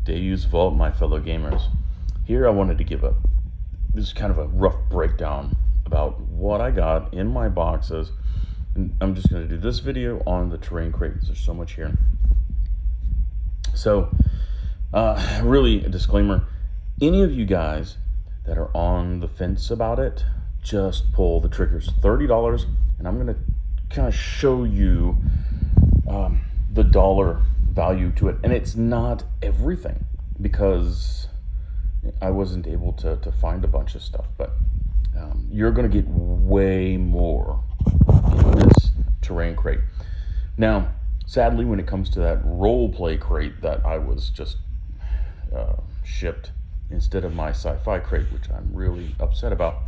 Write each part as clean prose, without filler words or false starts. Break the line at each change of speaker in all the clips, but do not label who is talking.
Deus Vault, my fellow gamers. Here I wanted to give this is kind of a rough breakdown about what I got in my boxes. And I'm just going to do this video on the terrain crate because there's so much here. So, really a disclaimer, any of you guys that are on the fence about it, just pull the triggers. $30, and I'm going to kind of show you the dollar value to it. And it's not everything because I wasn't able to find a bunch of stuff, but you're going to get way more in this terrain crate. Now, sadly, when it comes to that role play crate that I was just shipped instead of my sci-fi crate, which I'm really upset about,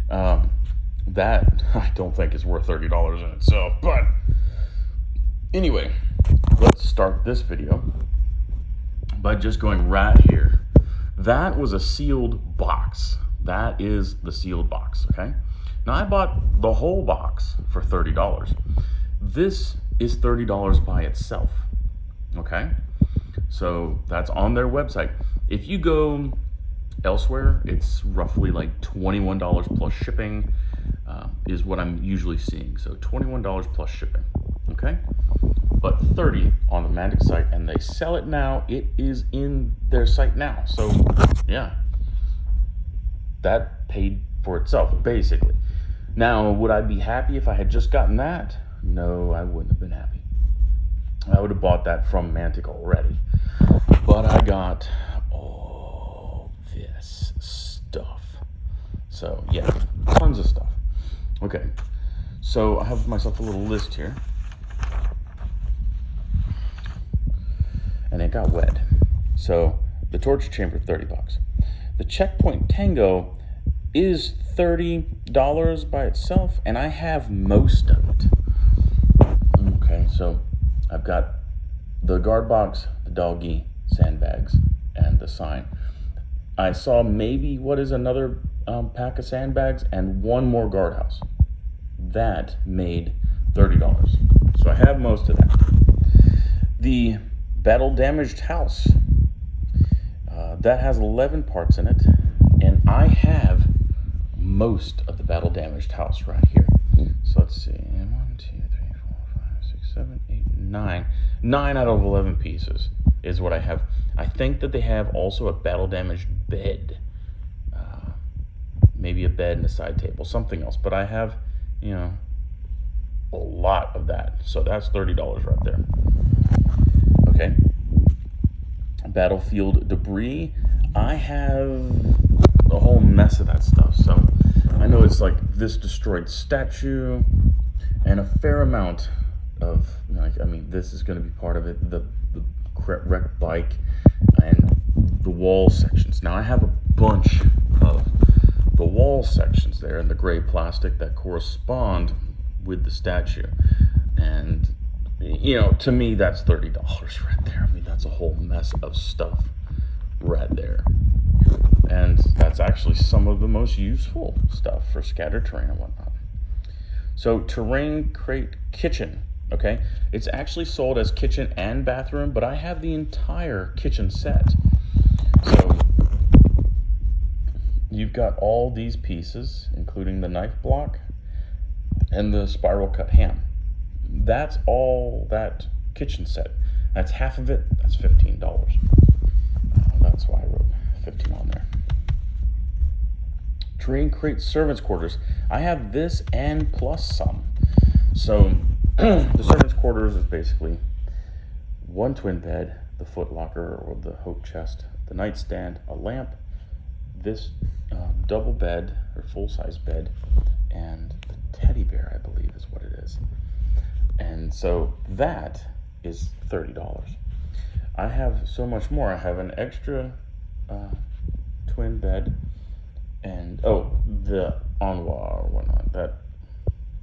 that I don't think is worth $30 in itself. But anyway, let's start this video by just going right here. That was a sealed box. That is the sealed box, okay? Now I bought the whole box for $30. This is $30 by itself, okay? So that's on their website. If you go elsewhere, it's roughly like $21 plus shipping is what I'm usually seeing. So $21 plus shipping, okay? But $30 on the Mantic site, and they sell it now. It is in their site now. So yeah, that paid for itself, basically. Now, would I be happy if I had just gotten that? No, I wouldn't have been happy. I would have bought that from Mantic already. But I got all this stuff. So yeah, tons of stuff. Okay, so I have myself a little list here. And it got wet. So the torture chamber, $30. The checkpoint tango is $30 by itself, and I have most of it. Okay, so I've got the guard box, the doggy, sandbags, and the sign. I saw maybe what is another pack of sandbags and one more guardhouse. That made $30. So I have most of that. The battle damaged house, that has 11 parts in it, and I have most of the battle damaged house right here. So let's see, 1, 2, 3, 4, 5, 6, 7, 8, 9. 9 out of 11 pieces is what I have. I think that they have also a battle damaged bed, maybe a bed and a side table, something else. But I have, you know, a lot of that. So that's $30 right there. Okay. Battlefield debris. I have a whole mess of that stuff. So I know it's like this destroyed statue and a fair amount of, like, I mean, this is going to be part of it. The wrecked bike and the wall sections. Now I have a bunch of the wall sections there in the gray plastic that correspond with the statue. And you know, to me, that's $30 right there. I mean, that's a whole mess of stuff right there. And that's actually some of the most useful stuff for scattered terrain and whatnot. So, terrain crate kitchen, okay? It's actually sold as kitchen and bathroom, but I have the entire kitchen set. So, you've got all these pieces, including the knife block and the spiral cut ham. That's all that kitchen set. That's half of it. That's $15. That's why I wrote 15 on there. Terrain crate servants quarters. I have this and plus some. So the servants quarters is basically one twin bed, the foot locker or the hope chest, the nightstand, a lamp, this double bed or full-size bed, and the teddy bear, I believe is what it is. And so that is $30. I have so much more. I have an extra twin bed, and the armoire or whatnot. That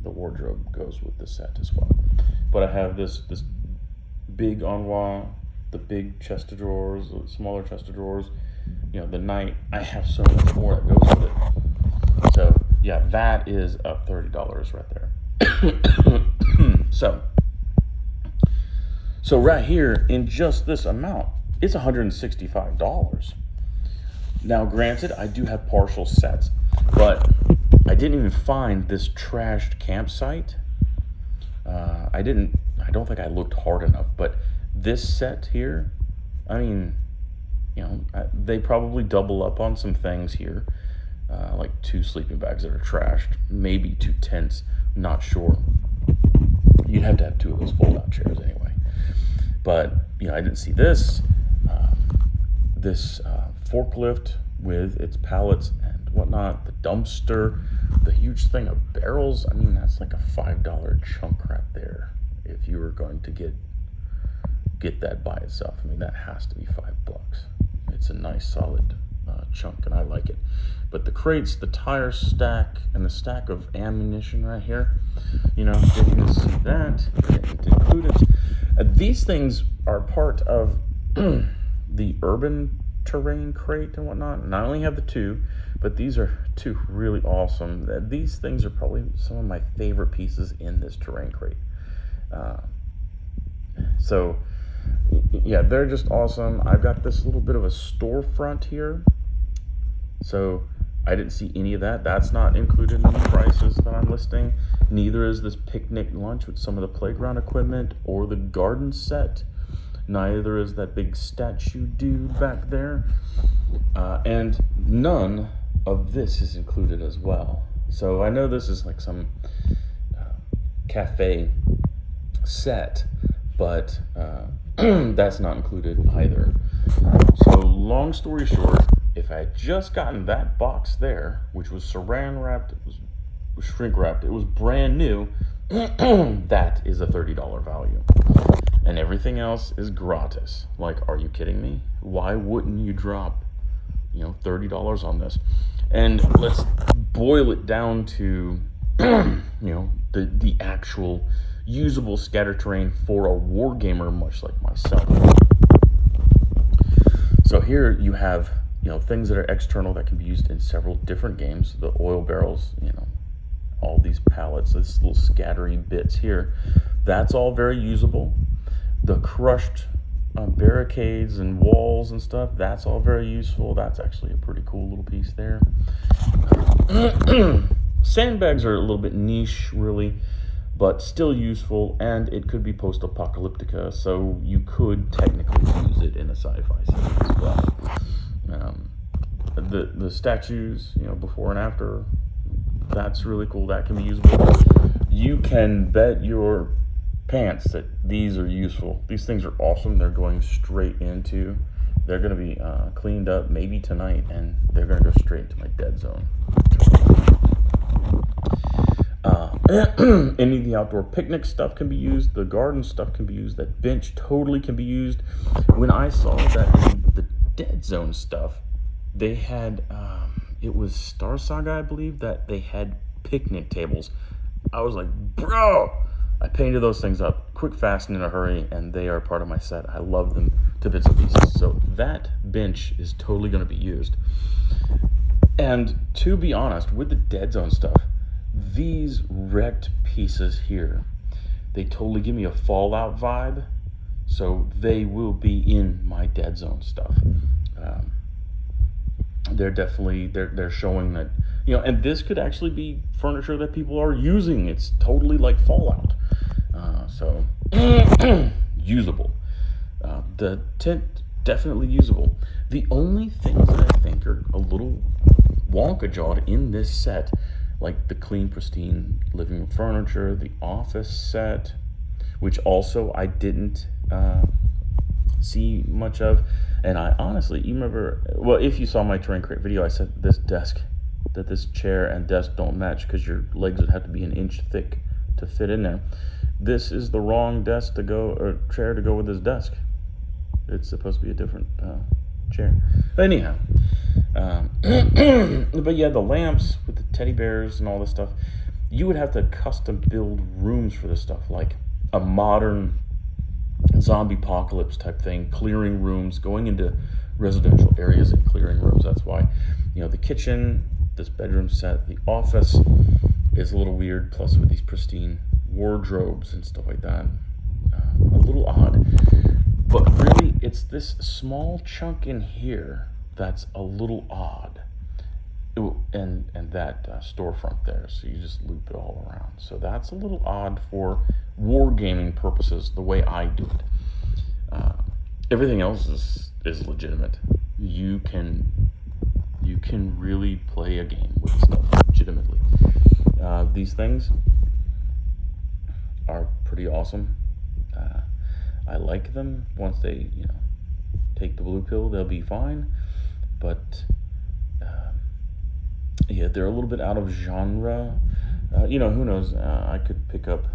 the wardrobe goes with the set as well. But I have this big armoire, the big chest of drawers, the smaller chest of drawers. You know, the night. I have so much more that goes with it. So yeah, that is $30 right there. So right here in just this amount, it's $165. Now, granted, I do have partial sets, but I didn't even find this trashed campsite. I don't think I looked hard enough, but this set here, I mean, you know, they probably double up on some things here, like 2 sleeping bags that are trashed, maybe 2 tents, not sure. You'd have to have 2 of those fold-out chairs anyway. But, you know, I didn't see this. This forklift with its pallets and whatnot, the dumpster, the huge thing of barrels. I mean, that's like a $5 chunk right there. If you were going to get that by itself, I mean, that has to be $5. It's a nice solid chunk, and I like it. But the crates, the tire stack, and the stack of ammunition right here, you know, didn't see that. Didn't include it. These things are part of the urban terrain crate and whatnot, and I only have the 2, but these are 2 really awesome. These things are probably some of my favorite pieces in this terrain crate. So yeah, they're just awesome. I've got this little bit of a storefront here, so I didn't see any of that. That's not included in the prices that I'm listing. Neither is this picnic lunch with some of the playground equipment or the garden set. Neither is that big statue dude back there. And none of this is included as well. So I know this is like some cafe set, but that's not included either. So long story short, if I had just gotten that box there, which was saran wrapped, it was shrink wrapped, it was brand new, that is a $30 value. And everything else is gratis. Like, are you kidding me? Why wouldn't you drop, you know, $30 on this? And let's boil it down to, you know, the actual usable scatter terrain for a war gamer, much like myself. So here you have, you know, things that are external that can be used in several different games. The oil barrels, you know, all these pallets, these little scattery bits here, that's all very usable. The crushed barricades and walls and stuff, that's all very useful. That's actually a pretty cool little piece there. Sandbags are a little bit niche, really, but still useful, and it could be post-apocalyptica, so you could technically use it in a sci-fi setting as well. The statues, you know, before and after, that's really cool. That can be usable. You can bet your pants that these are useful. These things are awesome. They're going straight into, they're going to be cleaned up maybe tonight, and they're going to go straight into my dead zone. Any of the outdoor picnic stuff can be used. The garden stuff can be used. That bench totally can be used. When I saw that in the dead zone stuff, they had, it was Star Saga, I believe, that they had picnic tables. I was like, bro, I painted those things up quick, fast, and in a hurry, and they are part of my set. I love them to bits and pieces. So that bench is totally going to be used. And to be honest, with the dead zone stuff, these wrecked pieces here, they totally give me a Fallout vibe. So they will be in my dead zone stuff. They're definitely, they're showing that, you know, and this could actually be furniture that people are using. It's totally like Fallout. So usable. The tent, definitely usable. The only things that I think are a little wonka-jawed in this set, like the clean, pristine living room furniture, the office set, which also I didn't see much of. And I honestly, you remember, well, if you saw my terrain crate video, I said this desk, that this chair and desk don't match because your legs would have to be an inch thick to fit in there. This is the wrong desk to go, or chair to go with this desk. It's supposed to be a different chair. But anyhow, but yeah, the lamps with the teddy bears and all this stuff, you would have to custom build rooms for this stuff, like a modern zombie apocalypse type thing, clearing rooms, going into residential areas and clearing rooms. That's why, you know, the kitchen, this bedroom set, the office is a little weird, plus with these pristine wardrobes and stuff like that, a little odd. But really, it's this small chunk in here that's a little odd. And that storefront there, so you just loop it all around. So that's a little odd for wargaming purposes, the way I do it. Everything else is legitimate. You can really play a game with stuff legitimately. These things are pretty awesome. I like them. Once they take the blue pill, they'll be fine. But yeah, they're a little bit out of genre. Who knows? I could pick up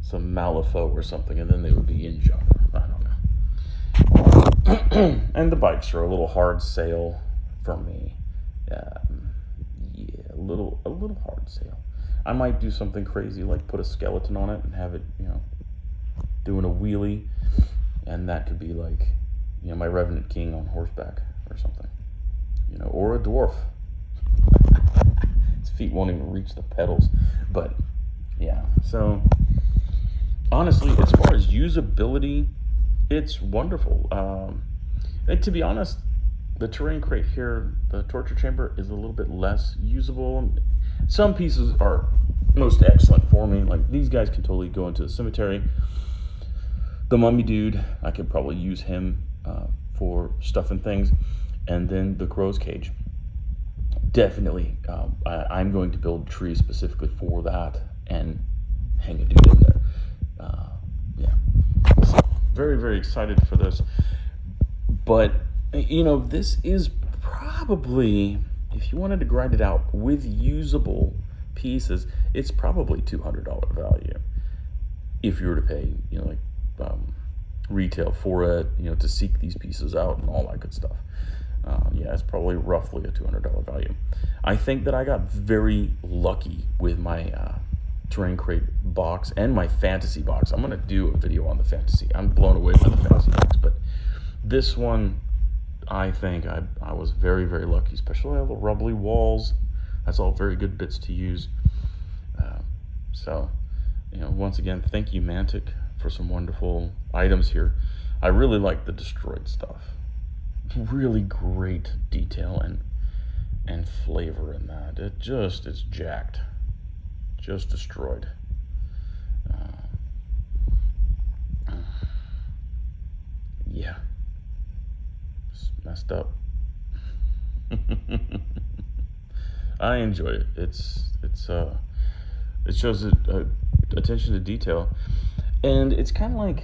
some Malifaux or something, and then they would be in genre. I don't know. And the bikes are a little hard sale for me. Yeah, a little hard sale. I might do something crazy like put a skeleton on it and have it, doing a wheelie, and that could be like, my Revenant King on horseback or something, or a dwarf. His feet won't even reach the pedals. But yeah, so honestly, as far as usability, it's wonderful. And to be honest, the terrain crate here, the torture chamber, is a little bit less usable. Some pieces are most excellent for me. Like these guys can totally go into the cemetery. The mummy dude, I could probably use him for stuff and things. And then the crow's cage. Definitely, I'm going to build a tree specifically for that and hang a dude in there. Yeah, so very, very excited for this. But, this is probably, if you wanted to grind it out with usable pieces, it's probably $200 value. If you were to pay, retail for it, to seek these pieces out and all that good stuff. Yeah, it's probably roughly a $200 value. I think that I got very lucky with my terrain crate box and my fantasy box. I'm going to do a video on the fantasy. I'm blown away by the fantasy box, but this one, I think I was very, very lucky, especially all the rubbly walls. That's all very good bits to use. So, once again, thank you, Mantic, for some wonderful items here. I really like the destroyed stuff. Really great detail and flavor in that. It's jacked, just destroyed. Yeah, it's messed up. I enjoy it. It shows attention to detail, and it's kind of like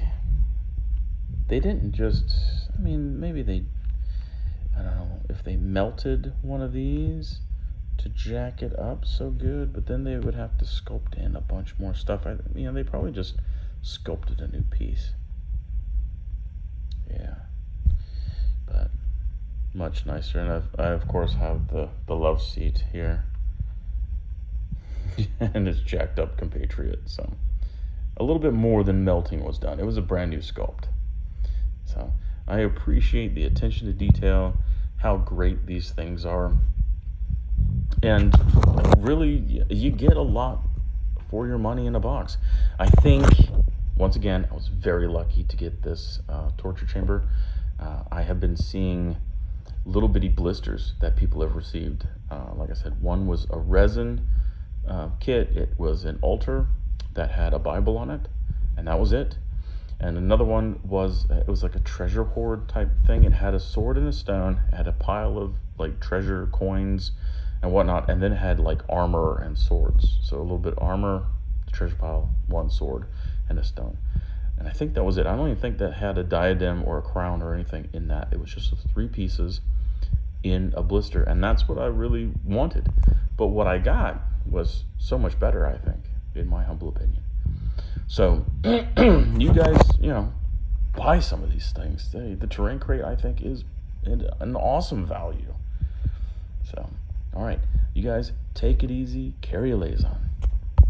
they didn't just. Maybe they. I don't know if they melted one of these to jack it up so good, but then they would have to sculpt in a bunch more stuff. They probably just sculpted a new piece. Yeah, but much nicer. And I of course have the love seat here, and it's jacked up compatriot. So a little bit more than melting was done. It was a brand new sculpt. So I appreciate the attention to detail, how great these things are. And really, you get a lot for your money in a box. I think, once again, I was very lucky to get this torture chamber. I have been seeing little bitty blisters that people have received. Like I said, one was a resin kit. It was an altar that had a Bible on it, and that was it. And another one was, it was like a treasure hoard type thing. It had a sword and a stone, it had a pile of like treasure coins and whatnot, and then it had like armor and swords. So a little bit armor, treasure pile, one sword, and a stone. And I think that was it. I don't even think that had a diadem or a crown or anything in that. It was just 3 pieces in a blister, and that's what I really wanted. But what I got was so much better, I think, in my humble opinion. So you guys, buy some of these things. The terrain crate, I think, is an awesome value. So, all right, you guys, take it easy, carry a liaison.